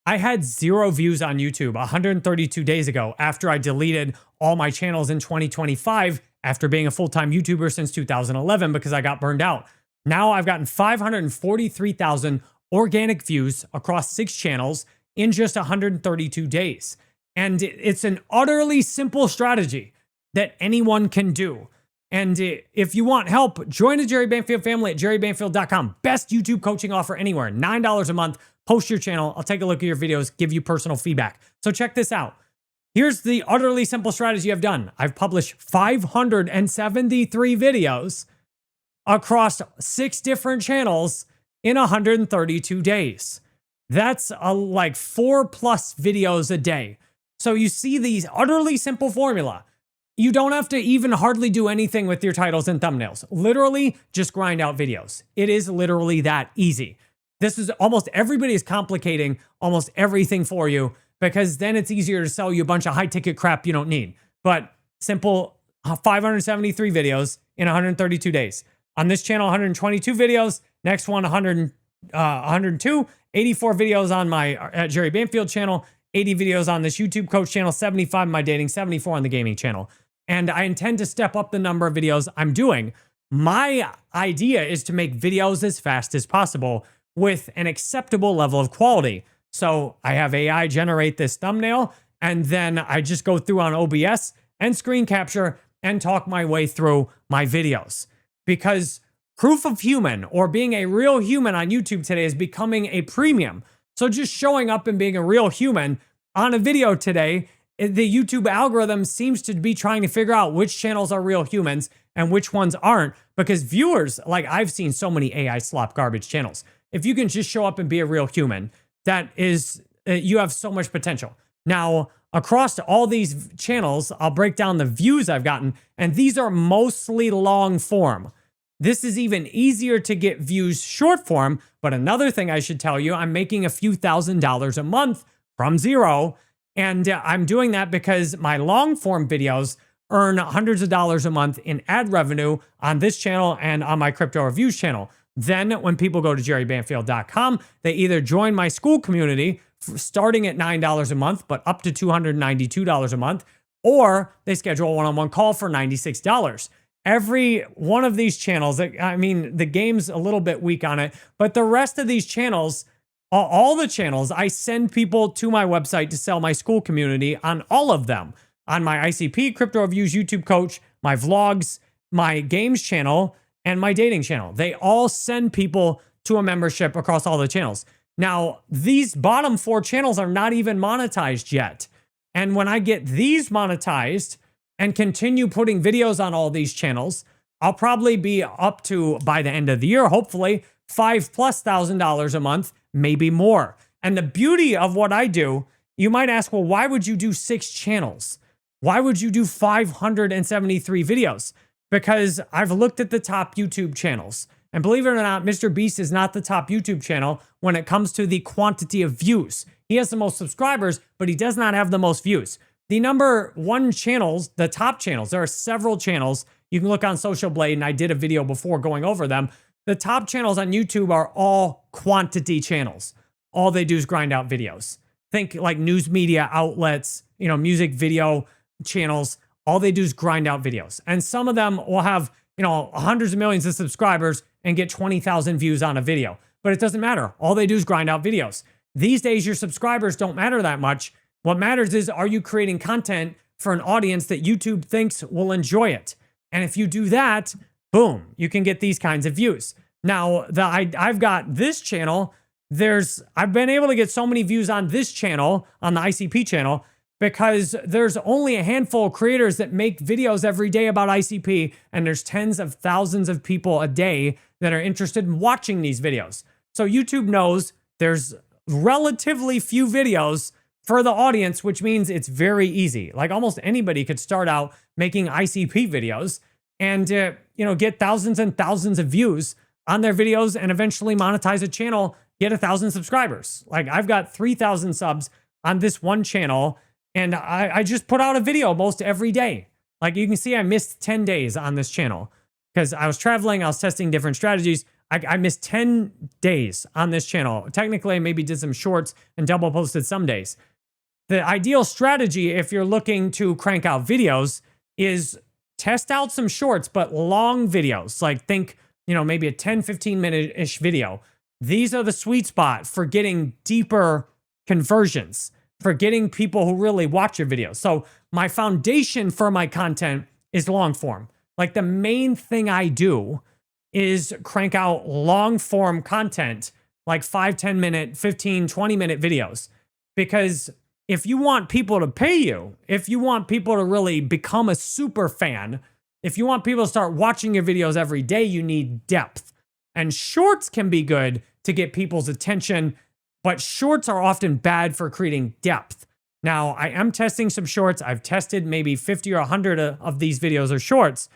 I had 0 views on YouTube 132 days ago after I deleted all my channels in 2025 after being a full-time YouTuber since 2011 because I got burned out. Now I've gotten 543,000 organic views across 6 channels in just 132 days. And it's an utterly simple strategy that anyone can do. And if you want help, join the Jerry Banfield family at jerrybanfield.com. Best YouTube coaching offer anywhere, $9 a month. Post your channel. I'll take a look at your videos, give you personal feedback. So check this out. Here's the utterly simple strategy I've done. I've published 573 videos across 6 different channels in 132 days. That's like 4+ videos a day. So you see these utterly simple formula. You don't have to even hardly do anything with your titles and thumbnails. Literally just grind out videos. It is literally that easy. This is almost everybody is complicating almost everything for you because then it's easier to sell you a bunch of high ticket crap you don't need. But simple 573 videos in 132 days. On this channel, 122 videos. Next one, 102. 84 videos on my Jerry Banfield channel. 80 videos on this YouTube coach channel. 75 on my dating. 74 on the gaming channel. And I intend to step up the number of videos I'm doing. My idea is to make videos as fast as possible with an acceptable level of quality. So I have AI generate this thumbnail, and then I just go through on OBS and screen capture and talk my way through my videos. Because proof of human or being a real human on YouTube today is becoming a premium. So just showing up and being a real human on a video today, the YouTube algorithm seems to be trying to figure out which channels are real humans and which ones aren't, because viewers, like I've seen so many AI slop garbage channels. If you can just show up and be a real human, that is, you have so much potential. Now, across all these channels, I'll break down the views I've gotten, and these are mostly long form. This is even easier to get views short form, but another thing I should tell you, I'm making a few $1,000s a month from 0, and I'm doing that because my long form videos earn hundreds of dollars a month in ad revenue on this channel and on my crypto reviews channel. Then when people go to jerrybanfield.com, they either join my school community starting at $9 a month, but up to $292 a month, or they schedule a one-on-one call for $96. Every one of these channels, I mean, the game's a little bit weak on it, but the rest of these channels, all the channels, I send people to my website to sell my school community on all of them. On my ICP, Crypto Reviews, YouTube Coach, my vlogs, my games channel, and my dating channel. They all send people to a membership across all the channels. Now, these bottom 4 channels are not even monetized yet. And when I get these monetized and continue putting videos on all these channels, I'll probably be up to, by the end of the year, hopefully, $5,000+ a month, maybe more. And the beauty of what I do, you might ask, well, why would you do 6 channels? Why would you do 573 videos? Because I've looked at the top YouTube channels. And believe it or not, MrBeast is not the top YouTube channel when it comes to the quantity of views. He has the most subscribers, but he does not have the most views. The number 1 channels, the top channels, there are several channels. You can look on Social Blade, and I did a video before going over them. The top channels on YouTube are all quantity channels. All they do is grind out videos. Think like news media outlets, music video channels. All they do is grind out videos. And some of them will have, hundreds of millions of subscribers and get 20,000 views on a video. But it doesn't matter. All they do is grind out videos. These days, your subscribers don't matter that much. What matters is, are you creating content for an audience that YouTube thinks will enjoy it? And if you do that, boom, you can get these kinds of views. Now, I've got this channel. I've been able to get so many views on this channel, on the ICP channel, because there's only a handful of creators that make videos every day about ICP, and there's tens of thousands of people a day that are interested in watching these videos. So YouTube knows there's relatively few videos for the audience, which means it's very easy. Like almost anybody could start out making ICP videos and get thousands and thousands of views on their videos and eventually monetize a channel, get 1,000 subscribers. Like I've got 3,000 subs on this one channel, and I just put out a video most every day. Like you can see, I missed 10 days on this channel because I was traveling, I was testing different strategies. I missed 10 days on this channel. Technically, I maybe did some shorts and double posted some days. The ideal strategy, if you're looking to crank out videos, is test out some shorts, but long videos. Like think, maybe a 10, 15 minute-ish video. These are the sweet spot for getting deeper conversions, for getting people who really watch your videos. So my foundation for my content is long form. Like the main thing I do is crank out long form content, like 5, 10 minute, 15, 20 minute videos. Because if you want people to pay you, if you want people to really become a super fan, if you want people to start watching your videos every day, you need depth. And shorts can be good to get people's attention, but shorts are often bad for creating depth. Now, I am testing some shorts. I've tested maybe 50 or 100 of these videos are shorts.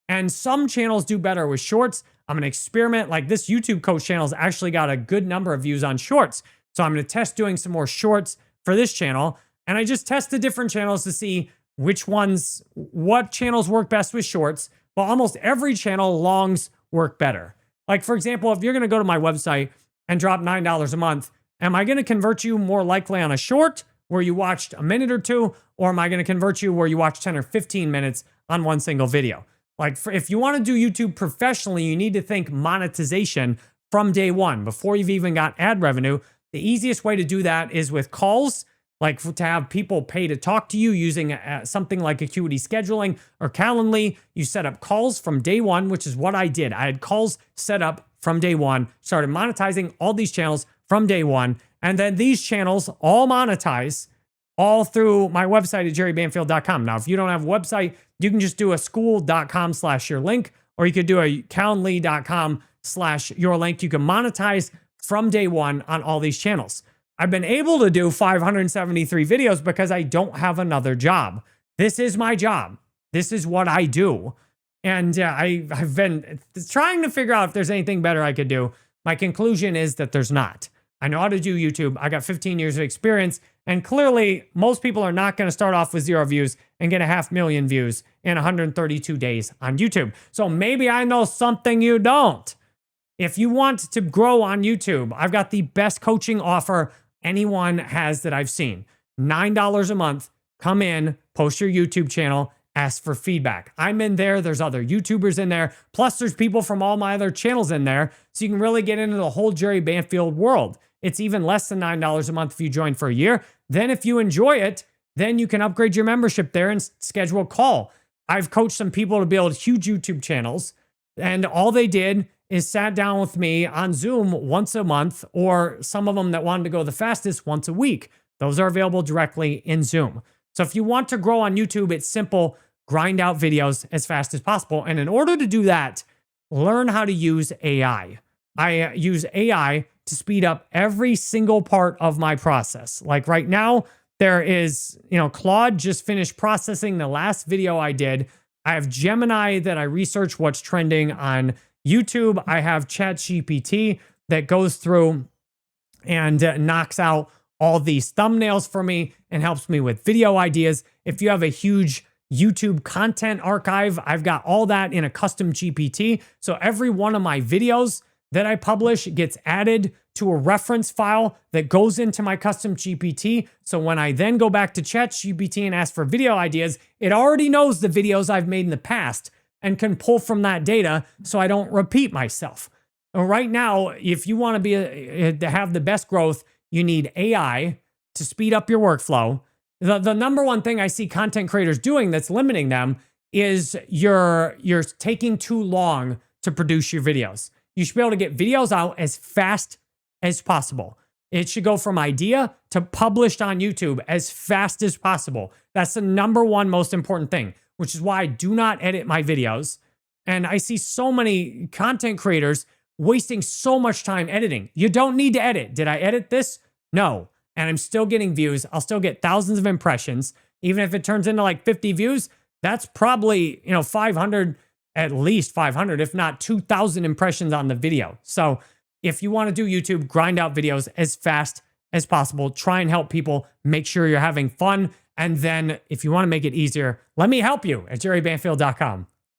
And some channels do better with shorts. I'm going to experiment. Like this YouTube coach channel has actually got a good number of views on shorts. So I'm going to test doing some more shorts for this channel. And I just test the different channels to see what channels work best with shorts. But almost every channel longs work better. Like for example, if you're going to go to my website and drop $9 a month, am I going to convert you more likely on a short where you watched a minute or two? Or am I going to convert you where you watch 10 or 15 minutes on one single video? Like if you want to do YouTube professionally, you need to think monetization from day one before you've even got ad revenue. The easiest way to do that is with calls, like to have people pay to talk to you using something like Acuity Scheduling or Calendly. You set up calls from day one, which is what I did. I had calls set up from day one, started monetizing all these channels from day one. And then these channels all monetize all through my website at jerrybanfield.com. Now, if you don't have a website, you can just do a school.com/your-link, or you could do a calendly.com/your-link. You can monetize from day one on all these channels. I've been able to do 573 videos because I don't have another job. This is my job. This is what I do. And I've been trying to figure out if there's anything better I could do. My conclusion is that there's not. I know how to do YouTube. I got 15 years of experience. And clearly, most people are not going to start off with 0 views and get 500,000 views in 132 days on YouTube. So maybe I know something you don't. If you want to grow on YouTube, I've got the best coaching offer anyone has that I've seen. $9 a month. Come in, post your YouTube channel, ask for feedback. I'm in there. There's other YouTubers in there. Plus, there's people from all my other channels in there. So you can really get into the whole Jerry Banfield world. It's even less than $9 a month if you join for a year. Then if you enjoy it, then you can upgrade your membership there and schedule a call. I've coached some people to build huge YouTube channels, and all they did is sat down with me on Zoom once a month, or some of them that wanted to go the fastest once a week. Those are available directly in Zoom. So if you want to grow on YouTube, it's simple. Grind out videos as fast as possible. And in order to do that, learn how to use AI. I use AI to speed up every single part of my process. Like right now, there is, Claude just finished processing the last video I did. I have Gemini that I research what's trending on YouTube. I have ChatGPT that goes through and knocks out all these thumbnails for me and helps me with video ideas. If you have a huge YouTube content archive, I've got all that in a custom GPT. So every one of my videos that I publish gets added to a reference file that goes into my custom GPT. So when I then go back to ChatGPT and ask for video ideas, it already knows the videos I've made in the past and can pull from that data so I don't repeat myself. Right now, if you want to have the best growth, you need AI to speed up your workflow. The number one thing I see content creators doing that's limiting them is you're taking too long to produce your videos. You should be able to get videos out as fast as possible. It should go from idea to published on YouTube as fast as possible. That's the number one most important thing, which is why I do not edit my videos. And I see so many content creators wasting so much time editing. You don't need to edit. Did I edit this? No. And I'm still getting views. I'll still get thousands of impressions. Even if it turns into like 50 views, that's probably, 500, at least 500, if not 2,000 impressions on the video. So if you want to do YouTube, grind out videos as fast as possible. Try and help people. Make sure you're having fun. And then if you want to make it easier, let me help you at jerrybanfield.com.